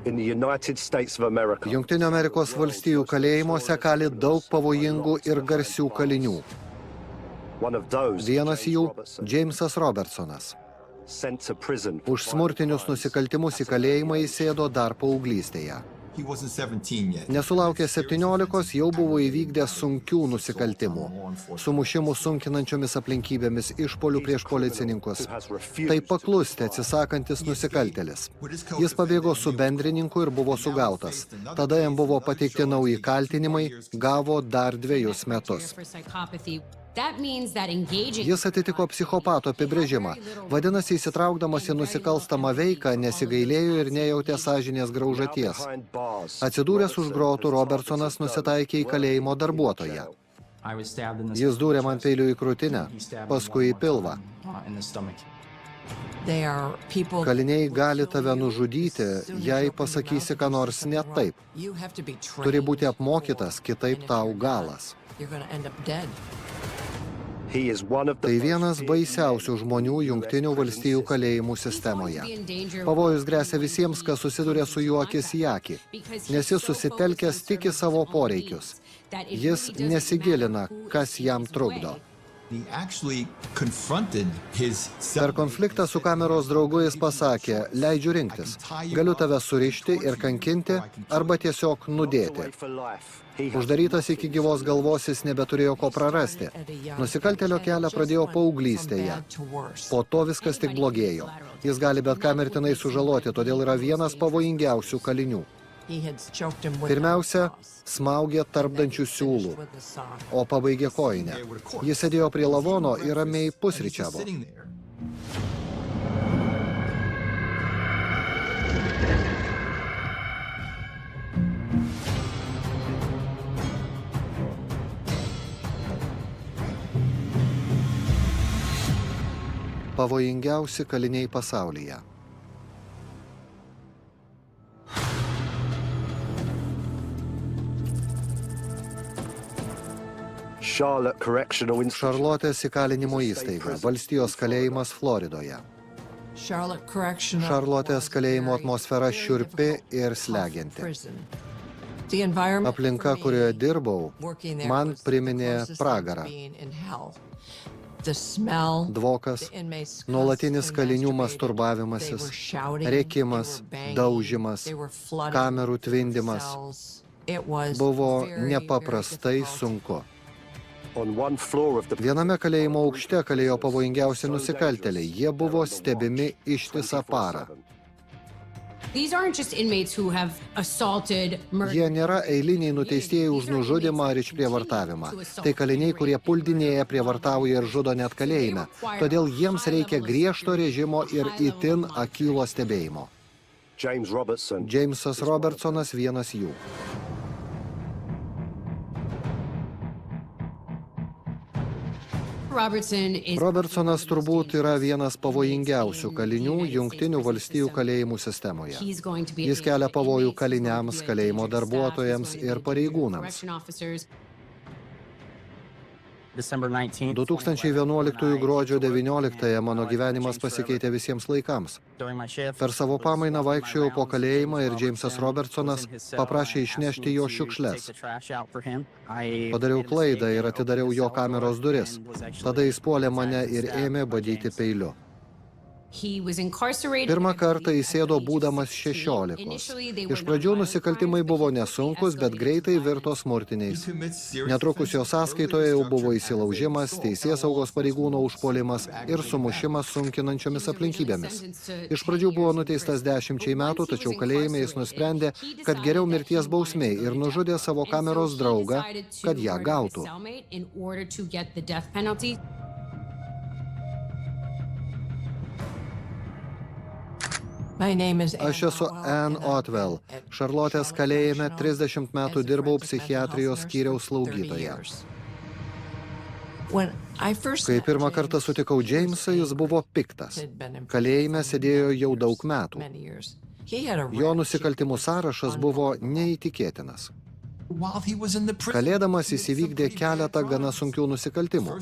in the United States of America. Jungtinių Amerikos valstijų kalėjimuose kali daug pavojingų ir garsių kalinių. One of those, Vienas James jų Robertson, – Jamesas Robertsonas. sent to prison for Už smurtinius nusikaltimus į kalėjimą įsėdo dar paauglystėje. He wasn't 17 yet. Nesulaukęs 17 jau buvo įvykdęs sunkių nusikaltimų, sumušimų sunkinančiomis aplinkybėmis, išpolių prieš policininkus. Tai paklūsti atsisakantis nusikaltėlis. Jis pabėgo su bendrininku ir buvo sugautas. Tada jam buvo pateikti nauji kaltinimai, gavo dar 2 metus. Jis atitiko psichopato apibrėžimą. Vadinasi, įsitraukdamas į nusikalstamą veiką, nesigailėjo ir nejautė sąžinės graužaties. Atsidūręs už grotų, Robertsonas nusitaikė į kalėjimo darbuotoją. Jis dūrė man peiliu į krūtinę, paskui į pilvą. Kaliniai gali tave nužudyti, jei pasakysi, ką nors ne taip. Turi būti apmokytas, kitaip tau galas. Tai vienas baisiausių žmonių Jungtinių valstijų kalėjimų sistemoje. Pavojus gresia visiems, kas susiduria su juo akis į akį, nes jis susitelkęs tik į savo poreikius. Jis nesigilina, kas jam trukdo. Per konfliktą su kameros draugu jis pasakė, leidžiu rinktis, galiu tave surišti ir kankinti arba tiesiog nudėti. Uždarytas iki gyvos galvos jis nebeturėjo ko prarasti. Nusikaltėlio kelią pradėjo paauglystėje. Po to viskas tik blogėjo. Jis gali bet ką mirtinai sužaloti, todėl yra vienas pavojingiausių kalinių. Pirmiausia, smaugė tarpdančių siūlų, o pabaigė kojinę. Jis sėdėjo prie lavono ir ramiai pusryčiavo. Pavojingiausi kaliniai pasaulyje. Šarlotės įkalinimo įstaiga, valstijos kalėjimas Floridoje. Šarlotės kalėjimo atmosfera šiurpi ir slegianti. Aplinka, kurioje dirbau, man priminė pragarą. Dvokas, nuolatinis kalinių masturbavimasis, rėkimas, daužimas, kamerų tvindymas. Buvo nepaprastai sunku. Viename kalėjimo aukšte kalėjo pavojingiausi nusikaltėliai. Jie buvo stebimi ištisą parą. Jie nėra eiliniai nuteistieji už nužudymą ar išprievartavimą. Tai kaliniai, kurie puldinėja, prievartauja ir žudo net kalėjime. Todėl jiems reikia griežto režimo ir itin akylo stebėjimo. Jamesas Robertsonas vienas jų. Robertsonas turbūt yra vienas pavojingiausių kalinių Jungtinių valstijų kalėjimų sistemoje. Jis kelia pavojų kaliniams, kalėjimo darbuotojams ir pareigūnams. 2011 gruodžio 19 mano gyvenimas pasikeitė visiems laikams. Per savo pamainą vaikščiojau po kalėjimą ir Jamesas Robertsonas paprašė išnešti jo šiukšles. Padariau klaidą ir atidariau jo kameros duris. Tada jis puolė mane ir ėmė badyti peiliu. Pirmą kartą įsėdo būdamas 16. Iš pradžių nusikaltimai buvo nesunkus, bet greitai virto smurtiniais. Netrukus jo sąskaitoje jau buvo įsilaužimas, teisėsaugos pareigūno užpuolimas ir sumušimas sunkinančiomis aplinkybėmis. Iš pradžių buvo nuteistas 10 metų, tačiau kalėjime jis nusprendė, kad geriau mirties bausmė ir nužudė savo kameros draugą, kad ją gautų. Aš esu Ann Otwell. Šarlotės kalėjime 30 metų dirbau psichiatrijos skyriaus slaugytoja. Kai pirmą kartą sutikau Jamesą, jis buvo piktas. Kalėjime sėdėjo jau daug metų. Jo nusikaltimų sąrašas buvo neįtikėtinas. while he was in the prison. Kalėdamas jis įvykdė keletą gana sunkių nusikaltimų.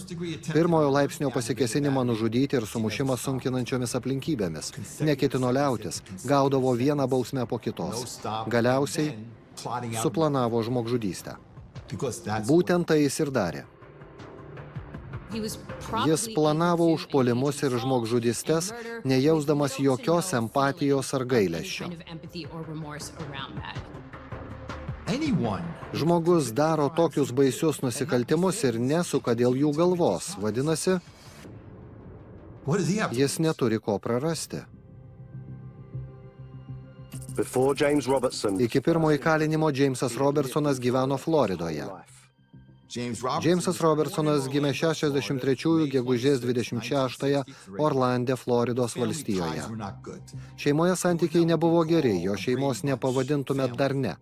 Pirmojo laipsnio pasikesinimą nužudyti ir sumušimą sunkinančiomis aplinkybėmis. Neketino liautis, gaudavo vieną bausmę po kitos. Galiausiai suplanavo žmogžudystę. Būtent tai jis ir darė. Jis planavo užpuolimus ir žmogžudystes, nejausdamas jokios empatijos ar gailesčio. Žmogus daro tokius baisius nusikaltimus ir nesuka dėl jų galvos. Vadinasi, jis neturi ko prarasti. Before James Robertson, Iki pirmo įkalinimo Jamesas Robertsonas gyveno Floridoje. Jamesas Robertsonas gimė 63 gegužės 26 Orlande, Floridos valstijoje. Šeimoje santykiai nebuvo geri, jo šeimos nepavadintume darne.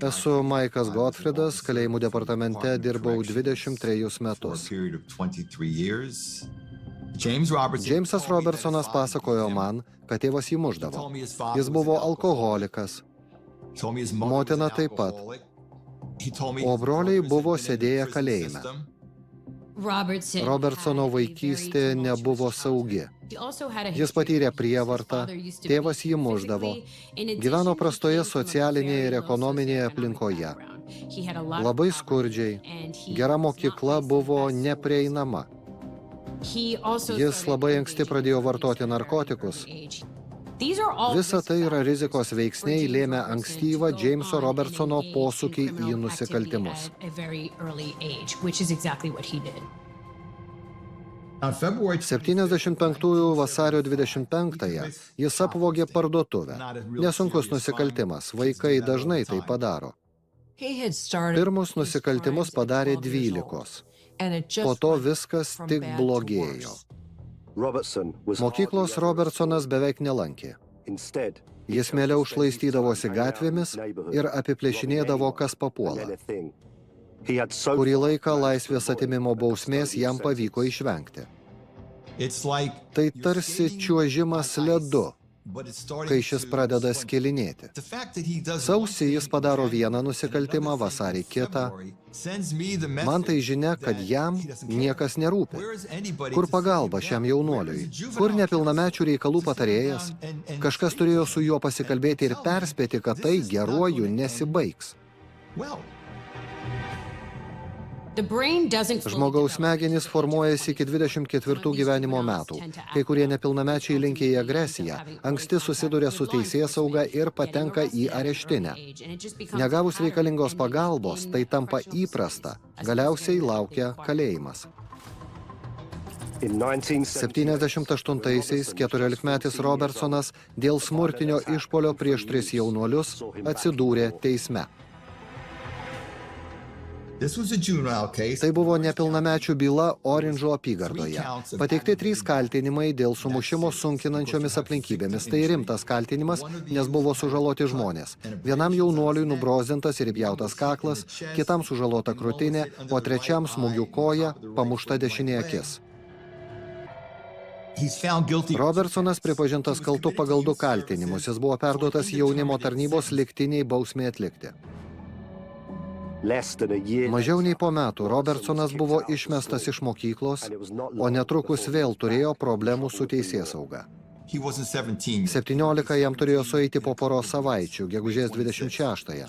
Esu Maikas Gottfriedas, kalėjimų departamente dirbau 23 metus. Jamesas Robertsonas pasakojo man, kad tėvas jį mušdavo. Jis buvo alkoholikas, motina taip pat, o broliai buvo sėdėję kalėjime. Robertsono vaikystė nebuvo saugi. Jis patyrė prievartą, tėvas jį mušdavo, gyveno prastoje socialinėje ir ekonominėje aplinkoje. Labai skurdžiai, gera mokykla buvo neprieinama. Jis labai anksti pradėjo vartoti narkotikus. Visa tai yra rizikos veiksniai lėmė ankstyvą Jameso Robertsono posūkį į nusikaltimus. 75 vasario 25-ąją jis apvogė parduotuvę. Nesunkus nusikaltimas, vaikai dažnai tai padaro. Pirmus nusikaltimus padarė 12. Po to viskas tik blogėjo. Robertson was Mokyklos Robertsonas beveik nelankė. instead Jis mieliau šlaistydavosi gatvėmis ir apiplėšinėdavo, kas papuola. anything. He had so Kurį laiką laisvės atimimo bausmės jam pavyko išvengti. Tai tarsi čiuožimas ledu, kai šis pradeda skilinėti. Sausį jis padaro vieną nusikaltimą, vasarį kitą. Man tai žinia, kad jam niekas nerūpi. Kur pagalba šiam jaunuoliui? Kur nepilnamečių reikalų patarėjas? Kažkas turėjo su juo pasikalbėti ir perspėti, kad tai geruoju nesibaigs. Žmogaus smegenys formuojasi iki 24 gyvenimo metų. Kai kurie nepilnamečiai linkia į agresiją, anksti susiduria su teisėsauga ir patenka į areštinę. Negavus reikalingos pagalbos, tai tampa įprasta. Galiausiai laukia kalėjimas. in 78-aisiais 14-metis Robertsonas dėl smurtinio išpuolio prieš 3 jaunuolius atsidūrė teisme. Tai buvo nepilnamečių byla Orinžo apygardoje. Pateikti 3 kaltinimai dėl sumušimo sunkinančiomis aplinkybėmis. Tai rimtas kaltinimas, nes buvo sužaloti žmonės. Vienam jaunuoliui nubrozdintas ir įpjautas kaklas, kitam sužalota krūtinė, o trečiam smūgių koja, pamušta dešinė akis. Robertsonas pripažintas kaltu pagal 2 kaltinimus. Jis buvo perduotas jaunimo tarnybos lygtiniai bausmei atlikti. less than a year Mažiau nei po metų Robertsonas buvo išmestas iš mokyklos, o netrukus vėl turėjo problemų su teisėsauga. 17 jam turėjo sueiti po poros savaičių, gegužės 26-ąją.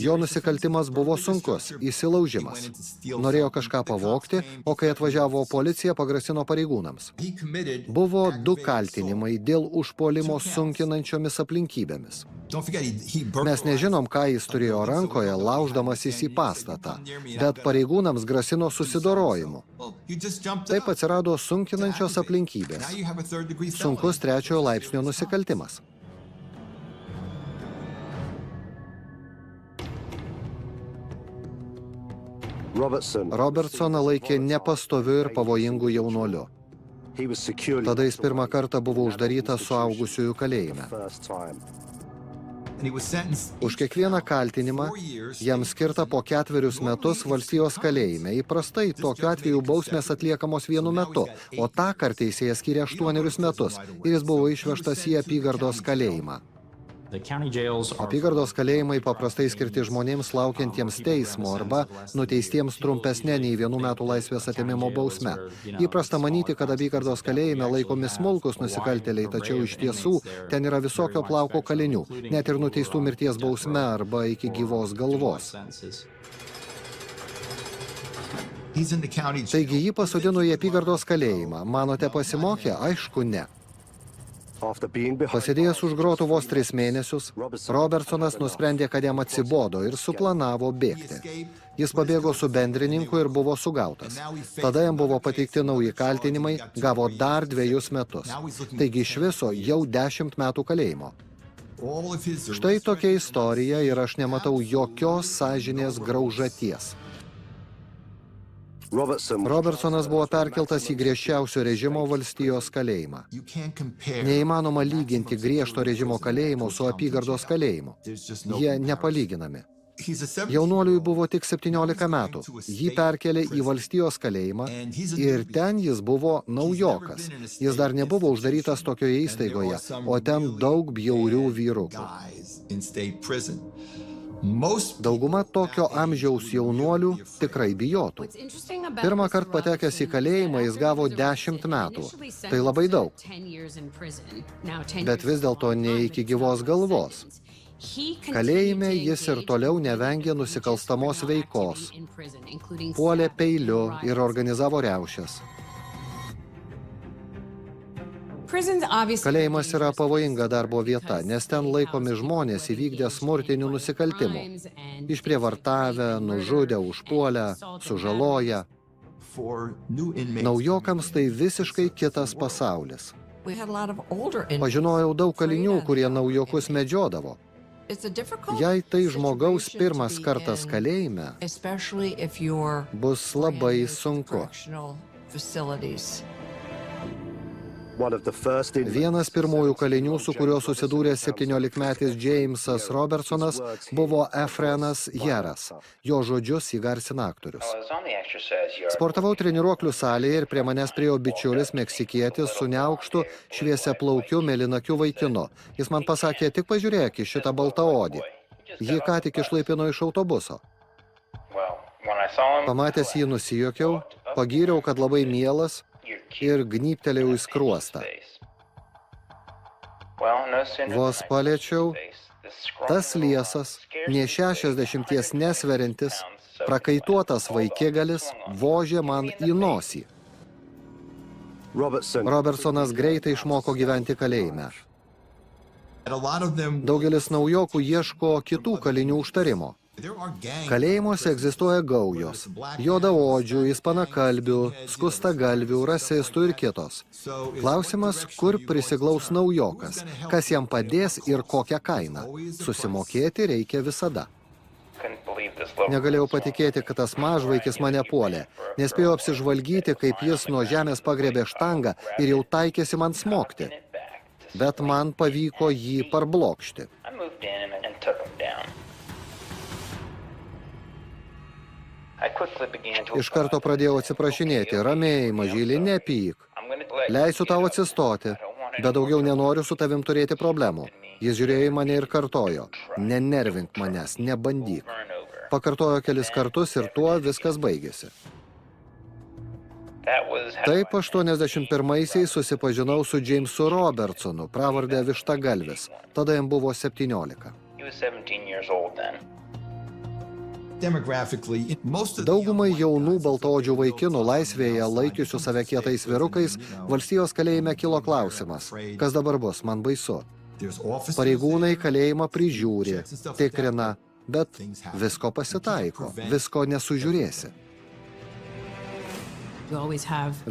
Jo nusikaltimas buvo sunkus, įsilaužimas. Norėjo kažką pavogti, o kai atvažiavo policija, pagrasino pareigūnams. Buvo 2 kaltinimai dėl užpuolimo sunkinančiomis aplinkybėmis. Mes nežinom, ką jis turėjo rankoje, lauždamasis į pastatą, bet pareigūnams grasino susidorojimu. Taip atsirado sunkinančios aplinkybės. Sunkus 3 laipsnio nusikaltimas. Robertsoną laikė nepastoviu ir pavojingu jaunuoliu. he was securely Tada jis pirmą kartą buvo uždarytas suaugusiųjų kalėjime. first time. Už kiekvieną kaltinimą jam skirta po 4 metus valstijos kalėjime. Įprastai tokiu atveju bausmės atliekamos vienu metu, o tąkart teisėjas skyrė 8 metus ir jis buvo išvežtas į apygardos kalėjimą. Apygardos kalėjimai paprastai skirti žmonėms laukiantiems teismo arba nuteistiems trumpesnė nei 1 metų laisvės atėmimo bausme. Įprasta manyti, kad apygardos kalėjime laikomi smulkus nusikaltėliai, tačiau iš tiesų ten yra visokio plauko kalinių, net ir nuteistų mirties bausme arba iki gyvos galvos. Taigi jį pasodino į apygardos kalėjimą. Manote, pasimokė? Aišku, ne. Pasėdėjęs už grotų vos 3 mėnesius, Robertsonas nusprendė, kad jam atsibodo ir suplanavo bėgti. Jis pabėgo su bendrininku ir buvo sugautas. Tada jam buvo pateikti nauji kaltinimai, gavo dar 2 metus. Taigi iš viso jau 10 metų kalėjimo. Štai tokia istorija ir aš nematau jokios sąžinės graužaties. Robertsonas buvo perkeltas į griežčiausio režimo valstijos kalėjimą. Neįmanoma lyginti griežto režimo kalėjimo su apygardos kalėjimu. Jie nepalyginami. Jaunuoliui buvo tik 17 metų. Jį perkelė į valstijos kalėjimą ir ten jis buvo naujokas. Jis dar nebuvo uždarytas tokioje įstaigoje, o ten daug bjaurių vyrukų. Dauguma tokio amžiaus jaunuolių tikrai bijotų. Pirmą kartą patekęs į kalėjimą jis gavo 10 metų. Tai labai daug. Bet vis dėlto ne iki gyvos galvos. Kalėjime jis ir toliau nevengė nusikalstamos veikos. Puolė peiliu ir organizavo riaušes. Kalėjimas yra pavojinga darbo vieta, nes ten laikomi žmonės įvykdę smurtinių nusikaltimų. Išprievartavę, nužudę, užpuolę, sužaloję. Naujokams tai visiškai kitas pasaulis. Pažinojau daug kalinių, kurie naujokus medžiodavo. Jei tai žmogaus pirmas kartas kalėjime, bus labai sunku. Vienas pirmųjų kalinių, su kuriuo susidūrė 17-metis Jamesas Robertsonas, buvo Efrenas Jeras. Jo žodžius įgarsina aktorius. Sportavau treniruoklių salėje ir prie manęs priėjo bičiulis meksikietis su neaukštu šviesiaplaukiu mėlynakiu vaikinu. Jis man pasakė, tik pažiūrėk į šitą baltaodį. Jį ką tik išlaipino iš autobuso. Pamatęs jį nusijuokiau, pagyriau, kad labai mielas, ir gnyptelėjau į skruostą. Vos paliečiau, tas liesas, nė 60 nesveriantis, prakaituotas vaikėgalis vožė man į nosį. Robertsonas greitai išmoko gyventi kalėjime. Daugelis naujokų ieško kitų kalinių užtarimo. Kalėjimuose egzistuoja gaujos – juodaodžių, ispanakalbių, skustagalvių, rasistų ir kitos. Klausimas, kur prisiglaus naujokas, kas jam padės ir kokią kainą. Susimokėti reikia visada. Negalėjau patikėti, kad tas mažvaikis mane puolė. Nespėjau apsižvalgyti, kaip jis nuo žemės pagriebė štangą ir jau taikėsi man smogti. Bet man pavyko jį parblokšti. Iš karto pradėjau atsiprašinėti. Ramiai, mažylį, nepyk. Leisiu tau atsistoti, bet daugiau nenoriu su tavim turėti problemų. Jis žiūrėjo į mane ir kartojo. Nenervink manęs, nebandyk. Pakartojo kelis kartus ir tuo viskas baigėsi. Taip 81-aisiais susipažinau su Jamesu Robertsonu, pravardę Vištagalvis. Tada jam buvo 17. Daugumai jaunų baltaodžių vaikinų laisvėje laikiusių save kietais vyrukais, valstijos kalėjime kilo klausimas, kas dabar bus, man baisu. Pareigūnai kalėjimą prižiūri, tikrina, bet visko pasitaiko, visko nesužiūrėsi.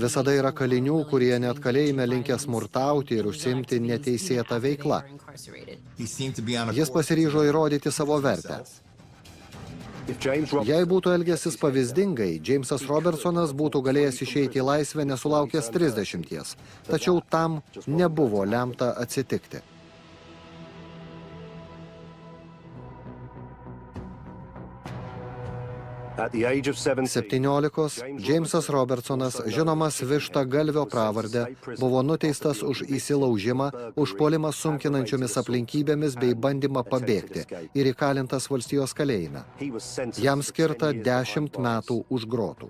Visada yra kalinių, kurie net kalėjime linkę smurtauti ir užsiimti neteisėtą veiklą. Jis pasiryžo įrodyti savo vertę. Jei būtų elgęsis pavyzdingai, Jamesas Robertsonas būtų galėjęs išeiti į laisvę nesulaukęs 30, tačiau tam nebuvo lemta atsitikti. At the age of 17 Džeimsas Robertsonas, žinomas Vištagalvio pravarde, buvo nuteistas už įsilaužimą, užpuolimą sunkinančiomis aplinkybėmis bei bandymą pabėgti ir įkalintas valstijos kalėjime. Jam skirta 10 metų už grotų.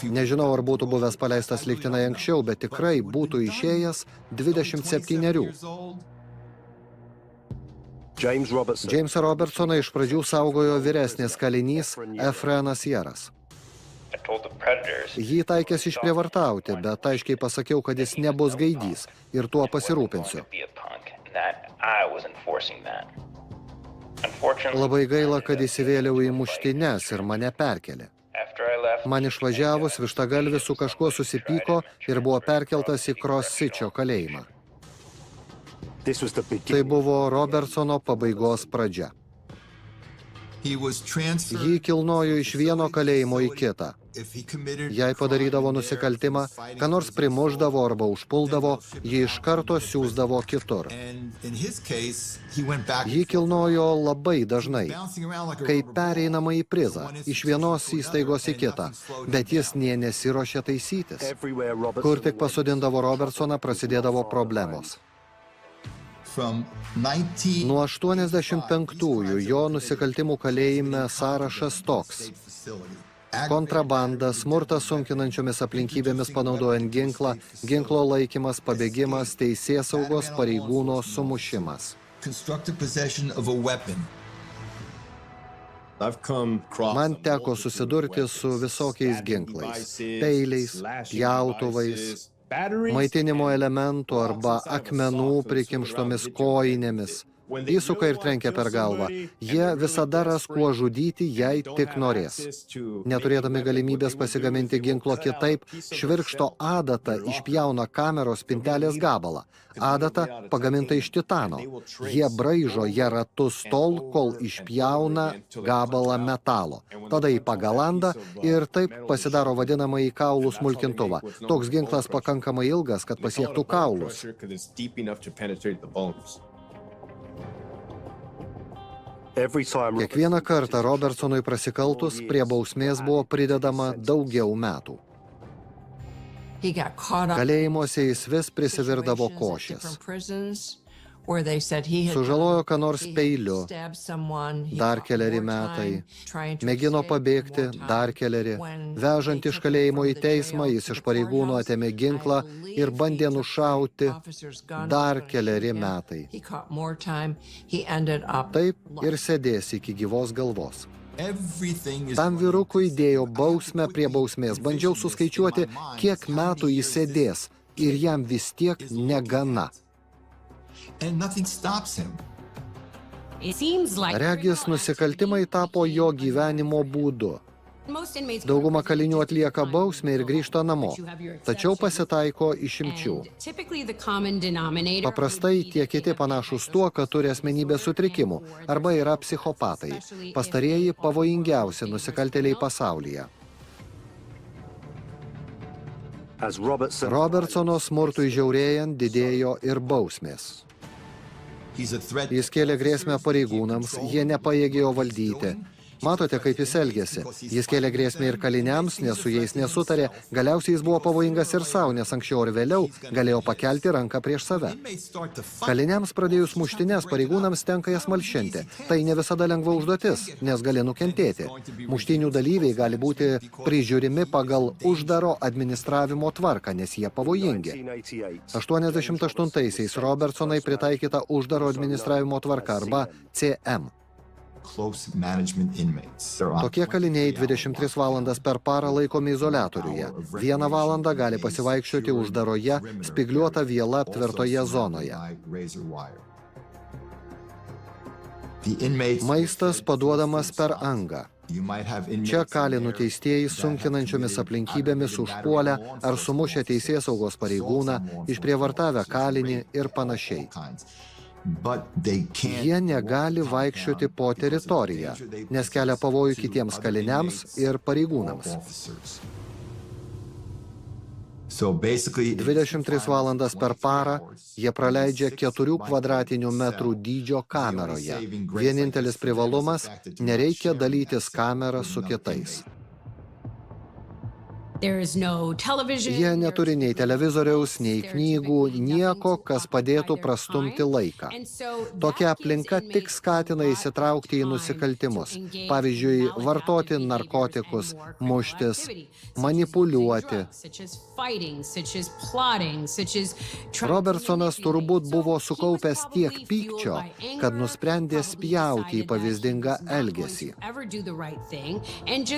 Nežinau, ar būtų buvęs paleistas lygtinai anksčiau, bet tikrai būtų išėjęs 27. Džeimsą Robertsoną iš pradžių saugojo vyresnis kalinys Efrenas Jeras. Jį taikėsi išprievartauti, bet aiškiai pasakiau, kad jis nebus gaidys ir tuo pasirūpinsiu. Labai gaila, kad įsivėliau į muštynes ir mane perkelė. Man išvažiavus, Vištagalvis su kažkuo susipyko ir buvo perkeltas į Cross-Sičio kalėjimą. Tai buvo Robertsono pabaigos pradžia. Jį kilnojo iš vieno kalėjimo į kitą. Jei padarydavo nusikaltimą, ką nors primušdavo arba užpuldavo, jį iš karto siųsdavo kitur. Jį kilnojo labai dažnai, kaip pereinama į prizą, iš vienos įstaigos į kitą, bet jis nė nesiruošė taisytis. Kur tik pasodindavo Robertsoną, prasidėdavo problemos. Nuo 85-ųjų jo nusikaltimų kalėjime sąrašas toks: kontrabanda, smurtas sunkinančiomis aplinkybėmis panaudojant ginklą, ginklo laikymas, pabėgimas, teisėsaugos pareigūno sumušimas. Man teko susidurti su visokiais ginklais, peiliais, pjautuvais, maitinimo elementų arba akmenų prikimštomis kojinėmis. Įsuka ir trenkia per galvą. Jie visada ras kuo žudyti, jei tik norės. Neturėdami galimybės pasigaminti ginklo kitaip, švirkšto adatą išpjauna kameros spintelės gabalą. Adata pagaminta iš titano. Jie braižo ją ratus tol, kol išpjauna gabalą metalo. Tada į pagalandą ir taip pasidaro vadinamąjį kaulų smulkintuvą. Toks ginklas pakankamai ilgas, kad pasiektų kaulus. Kiekvieną kartą Robertsonui prasikaltus prie bausmės buvo pridedama daugiau metų. Kalėjimuose jis vis prisivirdavo košės. Sužalojo ką nors peiliu, dar 4 metai. Mėgino pabėgti, dar 4. Vežant iš kalėjimo į teismą, jis iš pareigūnų atėmė ginklą ir bandė nušauti, dar 4 metai. Taip ir sėdės iki gyvos galvos. Tam vyrukui dėjo bausmę prie bausmės. Bandžiau suskaičiuoti, kiek metų jis sėdės ir jam vis tiek negana. Regis, nusikaltimai tapo jo gyvenimo būdu. Dauguma kalinių atlieka bausmę ir grįžta namo, tačiau pasitaiko išimčių. Paprastai tie kiti panašūs tuo, kad turi asmenybės sutrikimų arba yra psichopatai. Pastarieji pavojingiausi nusikaltėliai pasaulyje. Robertsono smurtui žiaurėjant didėjo ir bausmės. Jis kėlė grėsmę pareigūnams, jie nepajėgė jo valdyti. Matote, kaip jis elgėsi. Jis kėlė grėsmę ir kaliniams, nes su jais nesutarė. Galiausiai jis buvo pavojingas ir savo, nes anksčiau ir vėliau galėjo pakelti ranką prieš save. Kaliniams pradėjus muštynes, pareigūnams tenka jas malšinti. Tai ne visada lengva užduotis, nes gali nukentėti. Muštynių dalyviai gali būti prižiūrimi pagal uždaro administravimo tvarką, nes jie pavojingi. 88-aisiais Robertsonai pritaikyta uždaro administravimo tvarka arba CM. Tokie kaliniai 23 valandas per parą laikomi izoliatoriuje. 1 valandą gali pasivaikščioti uždaroje, spygliuota viela aptvertoje zonoje. Maistas paduodamas per angą. Čia kali nuteistieji sunkinančiomis aplinkybėmis užpuolę ar sumušę teisėsaugos pareigūną, išprievartavę kalinį ir panašiai. Jie negali vaikščioti po teritoriją, nes kelia pavojų kitiems kaliniams ir pareigūnams. So basically, 23 valandas per parą jie praleidžia 4 kvadratinių metrų dydžio kameroje. Vienintelis privalumas – nereikia dalytis kamerą su kitais. Jie neturi nei televizoriaus, nei knygų, nieko, kas padėtų prastumti laiką. Tokia aplinka tik skatina įsitraukti į nusikaltimus. Pavyzdžiui, vartoti narkotikus, muštis, manipuliuoti. Robertsonas turbūt buvo sukaupęs tiek pykčio, kad nusprendė spjauti į pavyzdingą elgesį.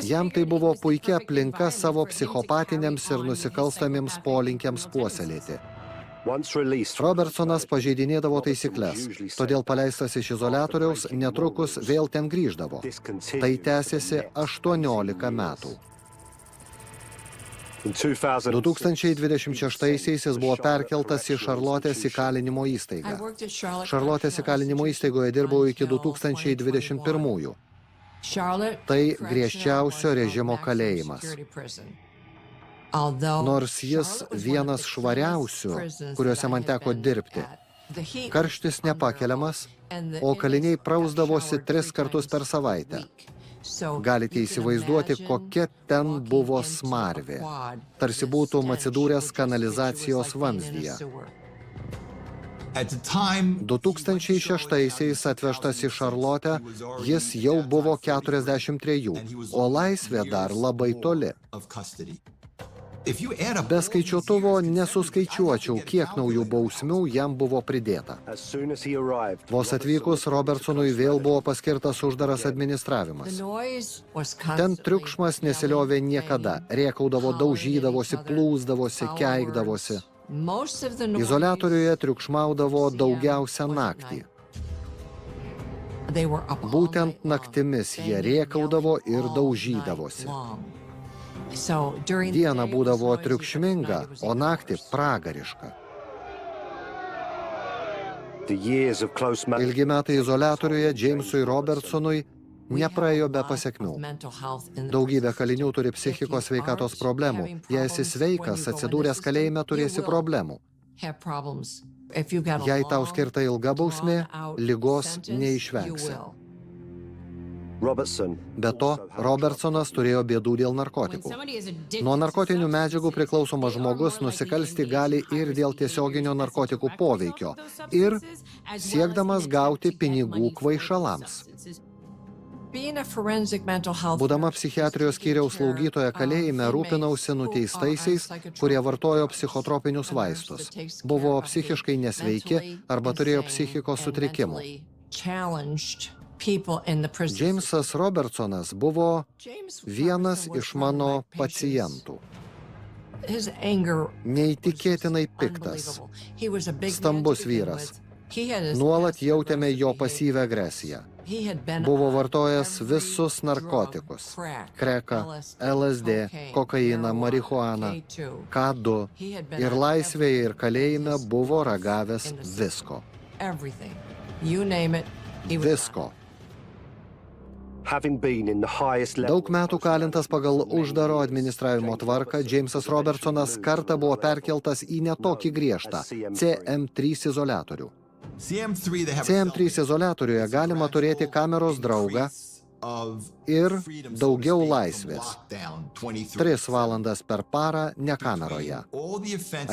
Jam tai buvo puikia aplinka savo psichopatiniams ir nusikalstamiems polinkiams puoselėti. Robertsonas pažeidinėdavo taisyklės, todėl paleistas iš izoliatoriaus netrukus vėl ten grįždavo. Tai tęsėsi 18 metų. 2026-aisiais jis buvo perkeltas į Šarlotės įkalinimo įstaigą. Šarlotės įkalinimo įstaigoje dirbau iki 2021-ųjų. Tai griežčiausio režimo kalėjimas. Nors jis vienas švariausių, kuriuose man teko dirbti. Karštis nepakeliamas, o kaliniai prausdavosi 3 kartus per savaitę. Galite įsivaizduoti, kokia ten buvo smarvė. Tarsi būtum atsidūręs kanalizacijos vamzdyje. 2006-aisiais atvežtas į Šarlotę, jis jau buvo 43, o laisvė dar labai toli. Be skaičiuotuvo nesuskaičiuočiau, kiek naujų bausmių jam buvo pridėta. Vos atvykus, Robertsonui vėl buvo paskirtas uždaras administravimas. Ten triukšmas nesiliovė niekada, rėkaudavo, daužydavosi, plūsdavosi, keikdavosi. Izoliatoriuje triukšmaudavo daugiausia naktį. Būtent naktimis jie rėkaudavo ir daužydavosi. Diena būdavo triukšminga, o naktį pragariška. Ilgi metai izoliatoriuje Jamesui Robertsonui nepraėjo be pasekmių. Daugybė kalinių turi psichikos sveikatos problemų. Jei esi sveikas, atsidūręs kalėjime turėsi problemų. Jei tau skirta ilga bausmė, ligos neišvengsi. Be to, Robertsonas turėjo bėdų dėl narkotikų. Nuo narkotinių medžiagų priklausomas žmogus nusikalsti gali ir dėl tiesioginio narkotikų poveikio, ir siekdamas gauti pinigų kvaišalams. Būdama psichiatrijos skyriaus slaugytoja kalėjime, rūpinausi nuteistaisiais, kurie vartojo psichotropinius vaistus, buvo psichiškai nesveiki arba turėjo psichikos sutrikimų. Jamesas Robertsonas buvo vienas iš mano pacientų. Neįtikėtinai piktas, stambus vyras. Nuolat jautėme jo pasyvią agresiją. Buvo vartojęs visus narkotikus – kreką, LSD, kokainą, marihuaną, K2 ir laisvėje ir kalėjime buvo ragavęs visko. Visko. Daug metų kalintas pagal uždaro administravimo tvarką, Jamesas Robertsonas kartą buvo perkeltas į netokį griežtą CM3 izoliatorių. CM3 izoliatoriuje galima turėti kameros draugą ir daugiau laisvės. 3 valandas per parą ne kameroje.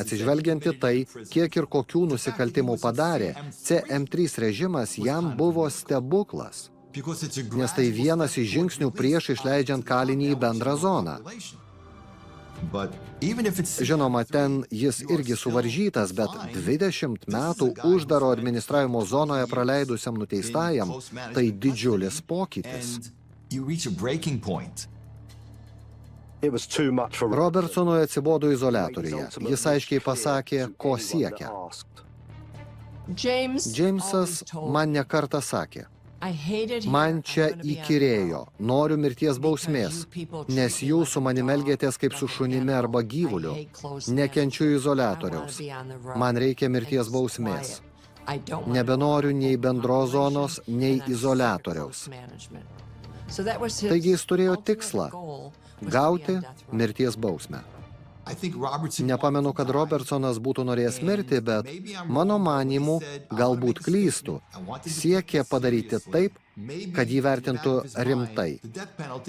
Atsižvelgiant į tai, kiek ir kokių nusikaltimų padarė, CM3 režimas jam buvo stebuklas. Nes tai vienas iš žingsnių prieš išleidžiant kalinį į bendrą zoną. Žinoma, ten jis irgi suvaržytas, bet 20 metų uždaro administravimo zonoje praleidusiam nuteistajam tai didžiulis pokytis. Robertsonui atsibodo izoliatoriuje. Jis aiškiai pasakė, ko siekia. Jamesas man ne kartą sakė: man čia įkyrėjo, noriu mirties bausmės, nes jūs su manim elgėtės kaip su šunimi arba gyvuliu. Nekenčiu izoliatoriaus. Man reikia mirties bausmės. Nebenoriu nei bendros zonos, nei izoliatoriaus. Taigi jis turėjo tikslą – gauti mirties bausmę. Nepamenu, kad Robertsonas būtų norėjęs mirti, bet mano manymu, galbūt klystų, siekė padaryti taip, kad jį vertintų rimtai.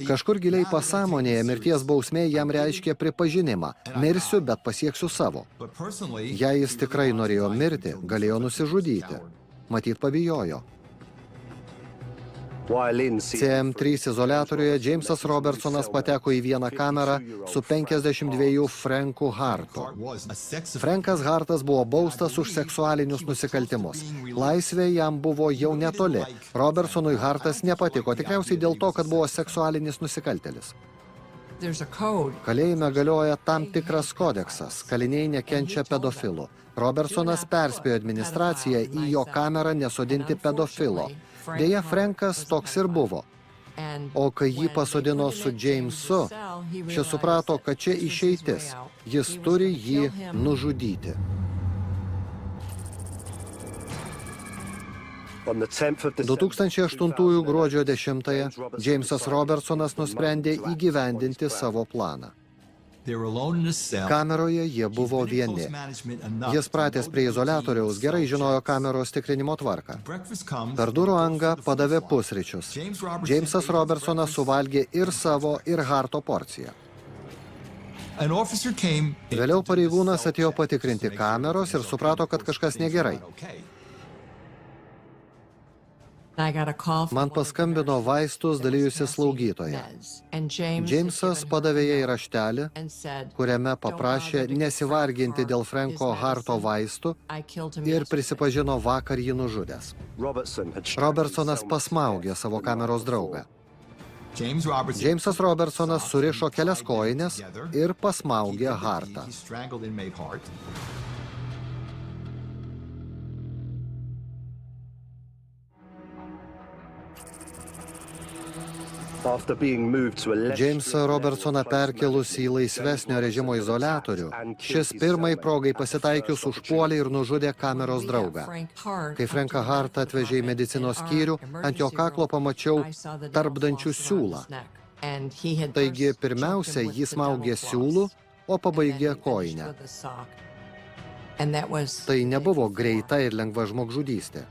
Kažkur giliai pasąmonėje mirties bausmė jam reiškė pripažinimą. Mirsiu, bet pasieksiu savo. Jei jis tikrai norėjo mirti, galėjo nusižudyti. Matyt, pabijojo. CM3 izoliatoriuje Jamesas Robertsonas pateko į vieną kamerą su 52 Franku Hartu. Frankas Hartas buvo baustas už seksualinius nusikaltimus. Laisvė jam buvo jau netoli. Robertsonui Hartas nepatiko, tikriausiai dėl to, kad buvo seksualinis nusikaltėlis. Kalėjime galioja tam tikras kodeksas. Kaliniai nekenčia pedofilų. Robertsonas perspėjo administraciją į jo kamerą nesodinti pedofilo. Deja, Frankas toks ir buvo. O kai jį pasodino su Jamesu, šis suprato, kad čia išeitis. Jis turi jį nužudyti. 2008 gruodžio 10-ąją Jamesas Robertsonas nusprendė įgyvendinti savo planą. Kameroje jie buvo vieni. Jis pratęs prie izoliatoriaus gerai žinojo kameros tikrinimo tvarką. Per durų angą padavė pusryčius. Jamesas Robertsonas suvalgė ir savo, ir Harto porciją. Vėliau pareigūnas atėjo patikrinti kameros ir suprato, kad kažkas negerai. Man paskambino vaistus dalijusi slaugytoja. Jamesas padavė jai raštelį, kuriame paprašė nesivarginti dėl Franko Harto vaistų ir prisipažino vakar jį nužudęs. Robertsonas pasmaugė savo kameros draugą. Jamesas Robertsonas surišo kelias kojines ir pasmaugė Hartą. Jamesą Robertsoną perkelus į laisvesnio režimo izoliatorių, šis pirmai progai pasitaikius užpuolė ir nužudė kameros draugą. Kai Franką Hartą atvežė į medicinos skyrių, ant jo kaklo pamačiau tarpdančių siūlą. Taigi, pirmiausia, jis smaugė siūlų, o pabaigė kojinę. Tai nebuvo greita ir lengva žmogžudystė.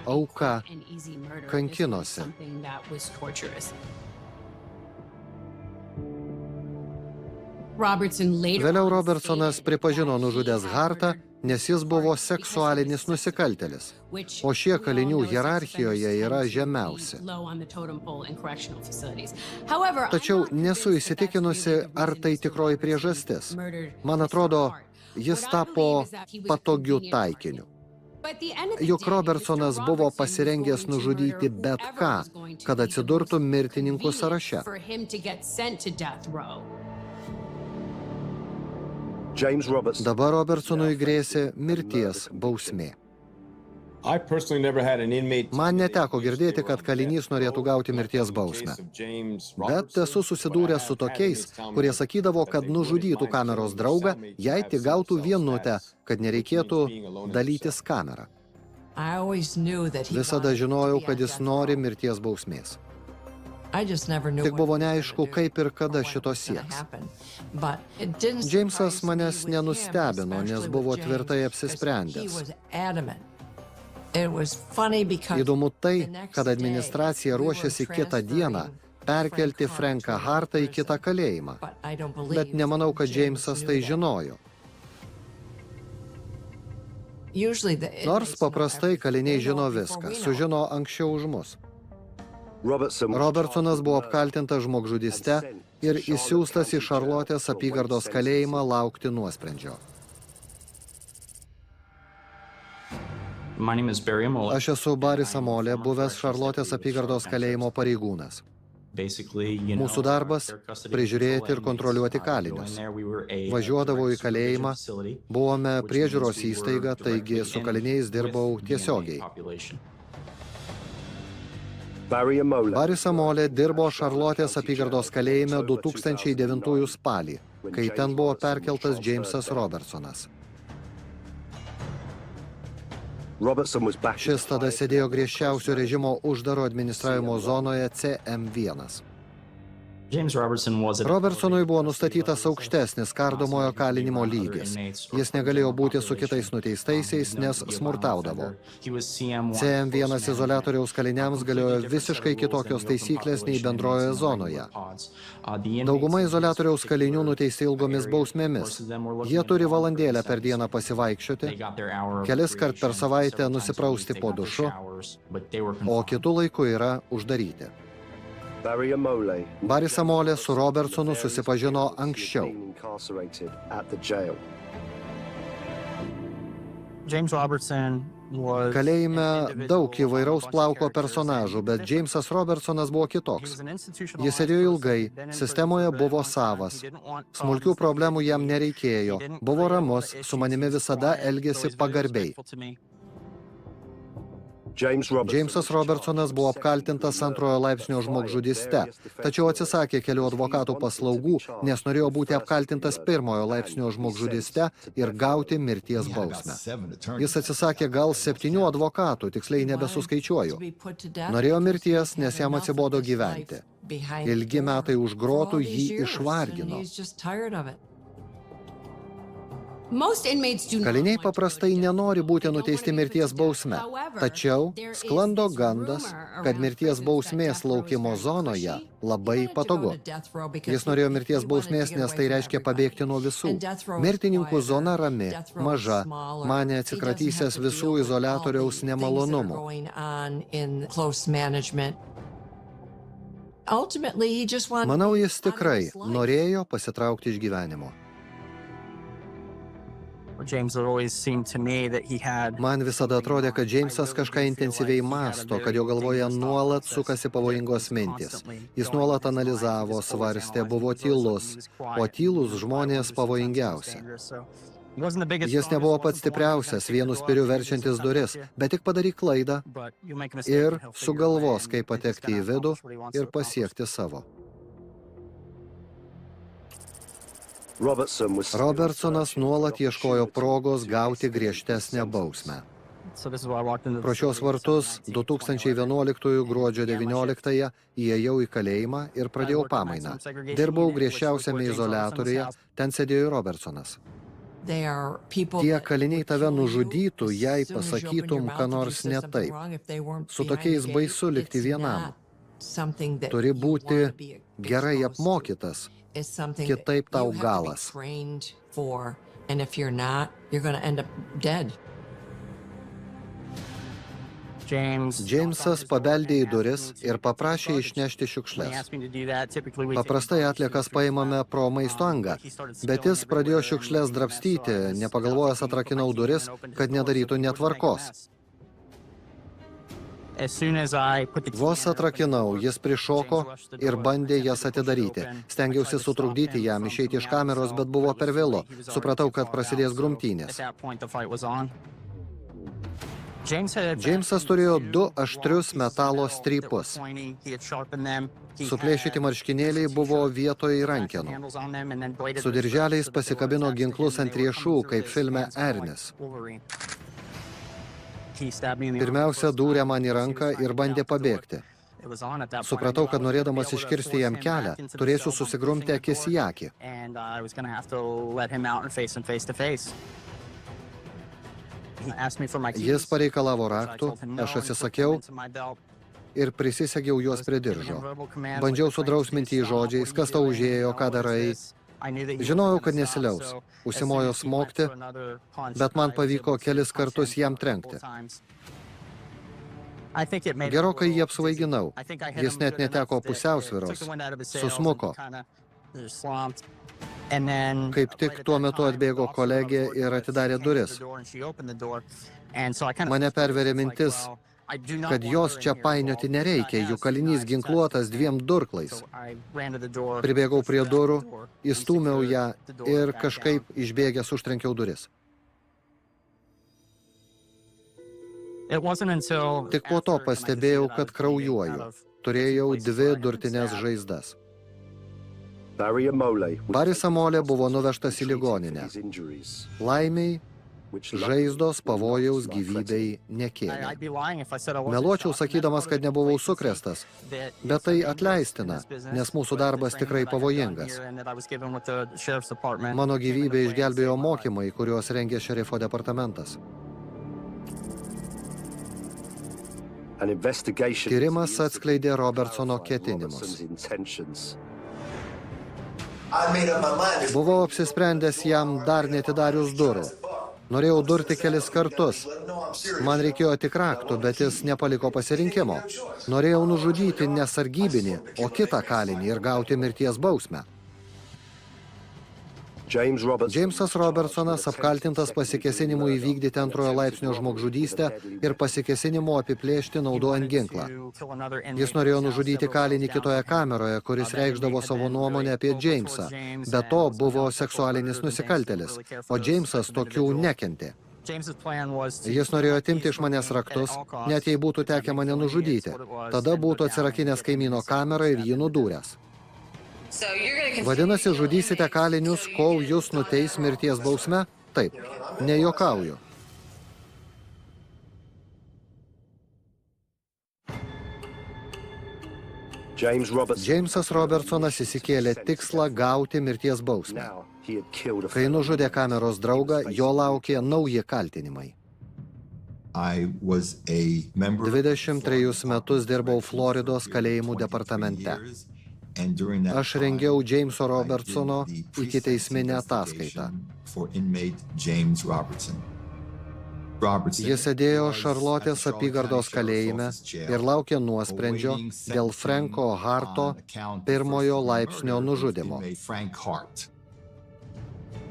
Auka kankinosi. Vėliau Robertsonas pripažino nužudęs Hartą, nes jis buvo seksualinis nusikaltėlis, o šie kalinių hierarchijoje yra žemiausi. Tačiau nesu įsitikinusi, ar tai tikroji priežastis. Man atrodo, jis tapo patogiu taikiniu. Juk Robertsonas buvo pasirengęs nužudyti bet ką, kad atsidurtų mirtininkų sąraše. Dabar Robertsonui grėsė mirties bausmė. Man neteko girdėti, kad kalinys norėtų gauti mirties bausmę. Bet esu susidūręs su tokiais, kurie sakydavo, kad nužudytų kameros draugą, jei tik gautų vienutę, kad nereikėtų dalytis kamerą. Visada žinojau, kad jis nori mirties bausmės. Tik buvo neaišku, kaip ir kada šito sieks. Jamesas manęs nenustebino, nes buvo tvirtai apsisprendęs. Įdomu tai, kad administracija ruošiasi kitą dieną perkelti Franką Hartą į kitą kalėjimą. Bet nemanau, kad Jamesas tai žinojo. Nors paprastai kaliniai žino viską, sužino anksčiau už mus. Robertsonas buvo apkaltintas žmogžudyste ir išsiųstas į Šarlotės apygardos kalėjimą laukti nuosprendžio. Aš esu Baris Amolė, buvęs Šarlotės apygardos kalėjimo pareigūnas. Mūsų darbas – prižiūrėti ir kontroliuoti kalinius. Važiuodavau į kalėjimą, buvome priežiūros įstaiga, taigi su kaliniais dirbau tiesiogiai. Baris Amolė dirbo Šarlotės apygardos kalėjime 2009 spalį, kai ten buvo perkeltas Jamesas Robertsonas. Šis tada sėdėjo griežčiausio režimo uždaro administravimo zonoje CM1. Robertsonui buvo nustatytas aukštesnis kardomojo kalinimo lygis. Jis negalėjo būti su kitais nuteistaisiais, nes smurtaudavo. CM1 izoliatoriaus kaliniams galiojo visiškai kitokios taisyklės nei bendrojoje zonoje. Dauguma izoliatoriaus kalinių nuteisti ilgomis bausmėmis. Jie turi valandėlę per dieną pasivaikščioti, kelis kart per savaitę nusiprausti po dušu, o kitų laikų yra uždaryti. Barry Amolė su Robertsonu susipažino anksčiau. Kalėjime daug įvairaus plauko personažų, bet Jamesas Robertsonas buvo kitoks. Jis sėdėjo ilgai, sistemoje buvo savas. Smulkių problemų jam nereikėjo, buvo ramus, su manimi visada elgėsi pagarbiai. Jamesas Robertsonas buvo apkaltintas antrojo laipsnio žmogžudyste, tačiau atsisakė kelių advokatų paslaugų, nes norėjo būti apkaltintas pirmojo laipsnio žmogžudyste ir gauti mirties bausmę. Jis atsisakė gal 7 advokatų, tiksliai nebesuskaičiuoju. Norėjo mirties, nes jam atsibodo gyventi. Ilgi metai už grotų jį išvargino. Kaliniai paprastai nenori būti nuteisti mirties bausme, tačiau sklando gandas, kad mirties bausmės laukimo zonoje labai patogu. Jis norėjo mirties bausmės, nes tai reiškia pabėgti nuo visų. Mirtininkų zona rami, maža, manė atsikratysias visų izoliatoriaus nemalonumų. Manau, jis tikrai norėjo pasitraukti iš gyvenimo. Man visada atrodė, kad Jamesas kažką intensyviai mąsto, kad jo galvoje nuolat sukasi pavojingos mintys. Jis nuolat analizavo, svarstė, buvo tylus, o tylus žmonės pavojingiausia. Jis nebuvo pats stipriausias, vienu spiriu verčiantis duris, bet tik padaryk klaidą ir sugalvos, kaip patekti į vidų ir pasiekti savo. Robertsonas nuolat ieškojo progos gauti griežtesnę bausmę. Pro šios vartus 2011 gruodžio 19 įėjau į kalėjimą ir pradėjau pamainą. Dirbau griežčiausiame izoliatoriuje, ten sėdėjo Robertsonas. Tie kaliniai tave nužudytų, jei pasakytum, ką nors ne taip. Su tokiais baisu likti vienam. Turi būti gerai apmokytas. Kitaip tau galas. Jamesas pabeldė į duris ir paprašė išnešti šiukšles. Paprastai atliekas paimame pro maisto angą, bet jis pradėjo šiukšles drabstyti, nepagalvojęs atrakinau duris, kad nedarytų netvarkos. Vos atrakinau, jis prišoko ir bandė jas atidaryti. Stengiausi sutrukdyti jam išeiti iš kameros, bet buvo per vėlu. Supratau, kad prasidės grumtynės. Jamesas turėjo 2 aštrius metalo strypus. Suplėšyti marškinėliai buvo vietoje rankenų. Su dirželiais pasikabino ginklus ant riešų, kaip filme Ernis. Pirmiausia, dūrė man į ranką ir bandė pabėgti. Supratau, kad norėdamas iškirsti jam kelią, turėsiu susigrumti akis į akį. Jis pareikalavo raktų, aš atsisakiau ir prisisegiau juos prie diržo. Bandžiau sudrausminti į žodžiais, kas tau užėjo, ką darai. Žinojau, kad nesiliaus. Užsimojo smogti, bet man pavyko kelis kartus jam trenkti. Gerokai jį apsvaiginau. Jis net neteko pusiausvyros. Susmuko. Kaip tik tuo metu atbėgo kolegė ir atidarė duris. Mane perverė mintis, kad jos čia painioti nereikia, juk kalinys ginkluotas 2 durklais. Pribėgau prie durų, įstūmiau ją ir kažkaip išbėgęs užtrenkiau duris. Tik po to pastebėjau, kad kraujuoju. Turėjau 2 durtines žaizdas. Barry Amolė buvo nuvežtas į ligoninę. Laimiai, Žaizdos pavojaus gyvybei nekėlė. Meluočiau sakydamas, kad nebuvau sukrėstas, bet tai atleistina, nes mūsų darbas tikrai pavojingas. Mano gyvybę išgelbėjo mokymai, kuriuos rengė šerifo departamentas. Tyrimas atskleidė Robertsono ketinimus. Buvau apsisprendęs jam dar neatidarius durų. Norėjau durti kelis kartus. Man reikėjo tik raktų, bet jis nepaliko pasirinkimo. Norėjau nužudyti ne sargybinį, o kitą kalinį ir gauti mirties bausmę. Džeimsas Robertsonas apkaltintas pasikėsinimu įvykdyti antrojo laipsnio žmogžudystę ir pasikėsinimu apiplėšti naudojant ginklą. Jis norėjo nužudyti kalinį kitoje kameroje, kuris reikšdavo savo nuomonę apie Džeimsą. Be to buvo seksualinis nusikaltėlis, o Džeimsas tokių nekentė. Jis norėjo atimti iš manęs raktus, net jei būtų tekę mane nužudyti. Tada būtų atsirakinęs kaimyno kamerą ir jį nudūręs. Vadinasi, žudysite kalinius, kol jūs nuteis mirties bausme? Taip, nejuokauju. Džeimsas Robertsonas įsikėlė tikslą gauti mirties bausmę. Kai nužudė kameros draugą, jo laukė nauji kaltinimai. 23 metus dirbau Floridos kalėjimų departamente. Aš rengiau Džeimso Robertsono ikiteisminę ataskaitą. Jis sėdėjo Šarlotės apygardos kalėjime ir laukė nuosprendžio dėl Franko Harto pirmojo laipsnio nužudimo.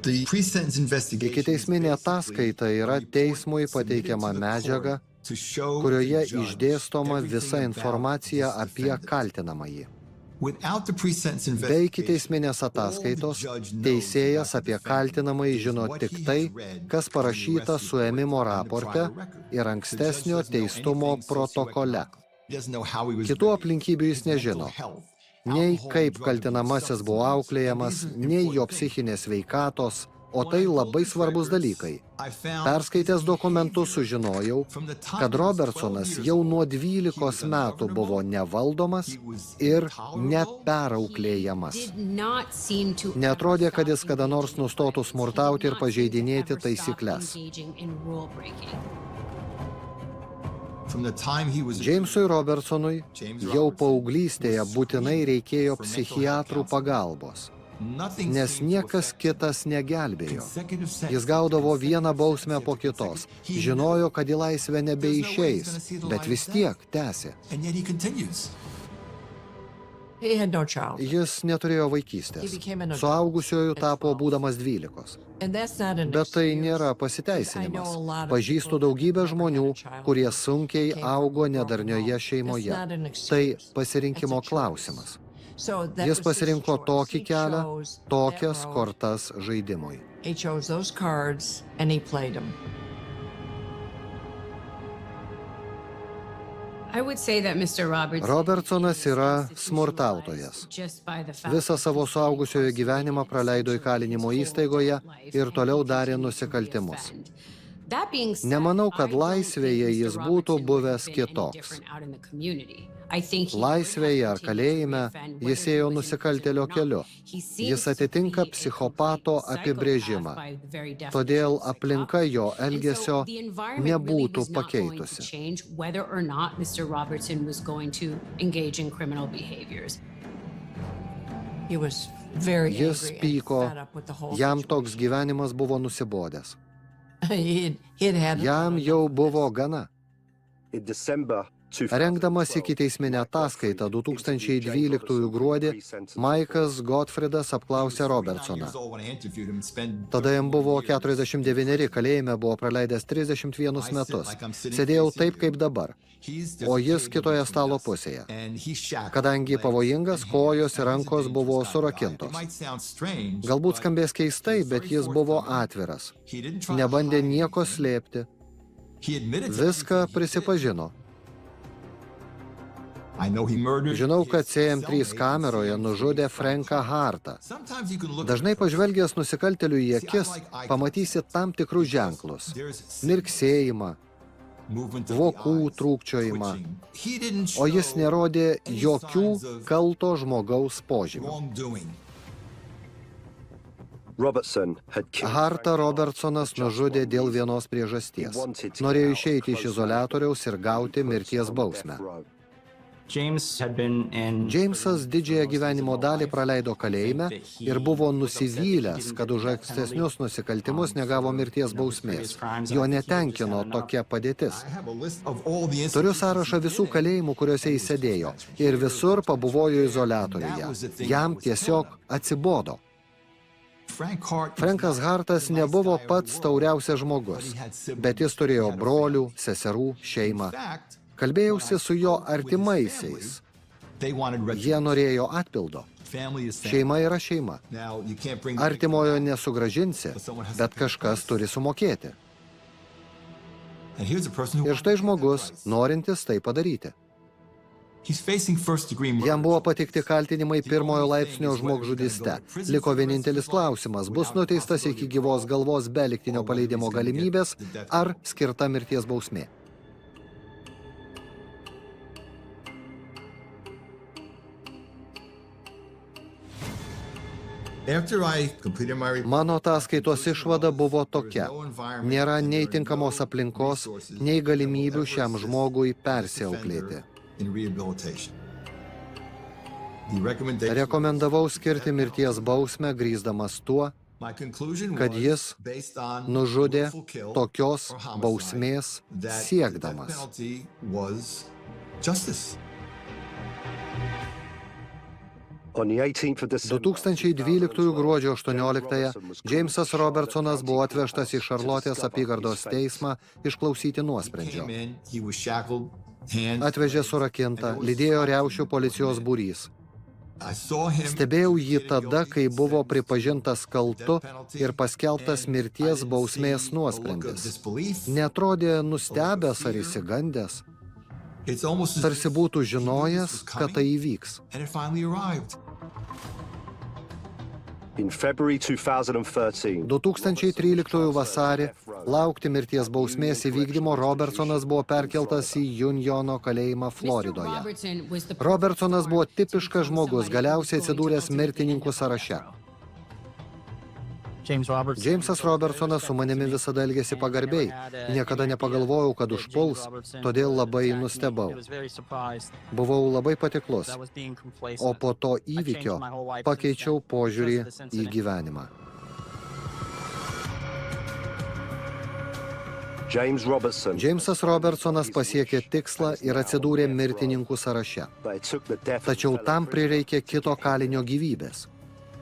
Ikiteisminė ataskaita yra teismui pateikiama medžiaga, kurioje išdėstoma visa informacija apie kaltinamąjį. Be ikiteisminės ataskaitos, teisėjas apie kaltinamąjį žino tik tai, kas parašyta suėmimo raporte ir ankstesnio teistumo protokole. Kitų aplinkybių jis nežino. Nei kaip kaltinamasis buvo auklėjamas, nei jo psichinės sveikatos, o tai labai svarbus dalykai. Perskaitęs dokumentus sužinojau, kad Robertsonas jau nuo 12 metų buvo nevaldomas ir neperauklėjamas. Neatrodė, kad jis kada nors nustotų smurtauti ir pažeidinėti taisykles. Džeimsui Robertsonui jau paauglystėje būtinai reikėjo psichiatrų pagalbos, nes niekas kitas negelbėjo. Jis gaudavo vieną bausmę po kitos, žinojo, kad į laisvę nebeišeis, bet vis tiek tęsė. Jis neturėjo vaikystės. Suaugusiuoju tapo būdamas 12. Bet tai nėra pasiteisinimas. Pažįstu daugybę žmonių, kurie sunkiai augo nedarnioje šeimoje. Tai pasirinkimo klausimas. Jis pasirinko tokį kelią, tokias kortas žaidimui. Robertsonas yra smurtautojas. Visą savo suaugusiojo gyvenimą praleido įkalinimo įstaigoje ir toliau darė nusikaltimus. Nemanau, kad laisvėje jis būtų buvęs kitoks. Laisvėje ar kalėjime jis ėjo nusikaltėlio keliu. Jis atitinka psichopato apibrėžimą. Todėl aplinka jo elgesio nebūtų pakeitusi. Jis pyko, jam toks gyvenimas buvo nusibodęs. Jam jau buvo gana. Rengdamas ikiteisminę ataskaitą 2012 gruodį, Maikas Gottfriedas apklausė Robertsoną. Tada jam buvo 49, kalėjime buvo praleidęs 31 metus. Sėdėjau taip kaip dabar, o jis kitoje stalo pusėje. Kadangi pavojingas, kojos ir rankos buvo surakintos. Galbūt skambės keistai, bet jis buvo atviras. Nebandė nieko slėpti. Viską prisipažino. I know he murdered. Žinau, kad his CM3 cellmate, kameroje nužudė Franką Hartą. Sometimes you can look Dažnai at a person. pažvelgęs nusikaltelių į akis, pamatysi tam tikrus ženklus. Mirksėjimą, Movement of the vokų eyes, trūkčiojimą. twitching. He didn't O jis show nerodė any jokių signs of kalto žmogaus požymių. wrongdoing. Robertson had killed Hartą Robertsonas nužudė dėl vienos priežasties. Norėjo išeiti iš izoliatoriaus ir gauti mirties bausmę. Džeimsas didžiąją gyvenimo dalį praleido kalėjime ir buvo nusivylęs, kad už ankstesnius nusikaltimus negavo mirties bausmės. Jo netenkino tokia padėtis. I have a list of all the Turiu instances sąrašą visų kalėjimų, kuriuose jis sėdėjo, ir visur pabuvojo izoliatoriuje. Jam tiesiog atsibodo. Frankas Hartas nebuvo pats tauriausias žmogus, bet jis turėjo brolių, seserų, šeimą. Kalbėjausi su jo artimaisiais. Jie norėjo atpildo. Šeima yra šeima. Artimojo nesugrąžinsi, bet kažkas turi sumokėti. Ir štai žmogus, norintis tai padaryti. Jam buvo patikti kaltinimai pirmojo laipsnio žmogžudyste. Liko vienintelis klausimas, bus nuteistas iki gyvos galvos be lygtinio paleidimo galimybės ar skirta mirties bausmė. Mano ataskaitos išvada buvo tokia. Nėra nei tinkamos aplinkos, nei galimybių šiam žmogui persiauklėti. Rekomendavau skirti mirties bausmę, grįsdamas tuo, kad jis nužudė tokios bausmės siekdamas. 2012 gruodžio 18-ąją Džeimsas Robertsonas buvo atvežtas į Šarlotės apygardos teismą išklausyti nuosprendžio. Atvežė surakintą, lydėjo riaušių policijos būrys. Stebėjau jį tada, kai buvo pripažintas kaltu ir paskelbtas mirties bausmės nuosprendis. Netrodė nustebęs ar įsigandęs, tarsi būtų žinojęs, kad tai įvyks. In February 2013, 2013 vasarį laukti mirties bausmės įvykdymo Robertsonas buvo perkeltas į Juniono kalėjimą Floridoje. Robertsonas buvo tipiškas žmogus, galiausiai atsidūręs mirtininkų sąraše. Džeimsas Robertsonas su manimi visada elgėsi pagarbiai. Niekada nepagalvojau, kad užpuls, todėl labai nustebau. Buvau labai patiklus, o po to įvykio pakeičiau požiūrį į gyvenimą. Džeimsas Robertsonas pasiekė tikslą ir atsidūrė mirtininkų sąraše. Tačiau tam prireikė kito kalinio gyvybės.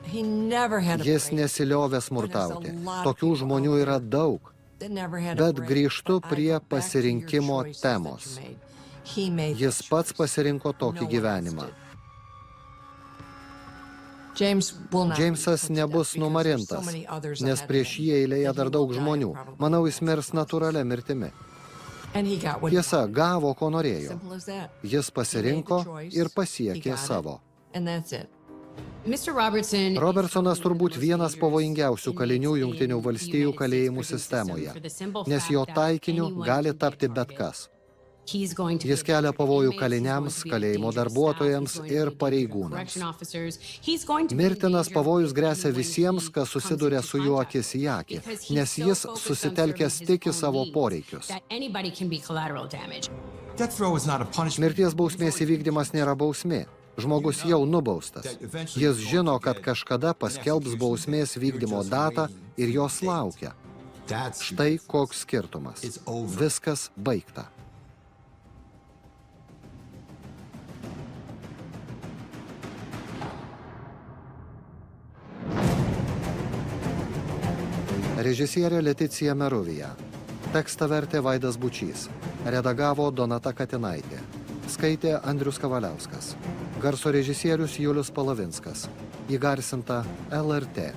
Jis nesiliovė smurtauti. Tokių žmonių yra daug. Bet grįžtu prie pasirinkimo temos. Jis pats pasirinko tokį gyvenimą. Džeimsas nebus numarintas, nes prieš jį eilėje dar daug žmonių. Manau, jis mirs natūralia mirtimi. Tiesa, gavo, ko norėjo. Jis pasirinko ir pasiekė savo. Robertsonas turbūt vienas pavojingiausių kalinių Jungtinių valstijų kalėjimų sistemoje, nes jo taikiniu gali tapti bet kas. Jis kelia pavojų kaliniams, kalėjimo darbuotojams ir pareigūnams. Mirtinas pavojus gresia visiems, kas susiduria su juo akis į akį, nes jis susitelkęs tik į savo poreikius. Mirties bausmės įvykdymas nėra bausmė. Žmogus jau nubaustas. Jis žino, kad kažkada paskelbs bausmės vykdymo datą ir jos laukia. Štai koks skirtumas. Viskas baigta. Režisierė Leticija Meruvija. Tekstą vertė Vaidas Bučys. Redagavo Donata Katinaitė. Skaitė Andrius Kavaliauskas. Garso režisierius Julius Palavinskas. Įgarsinta LRT.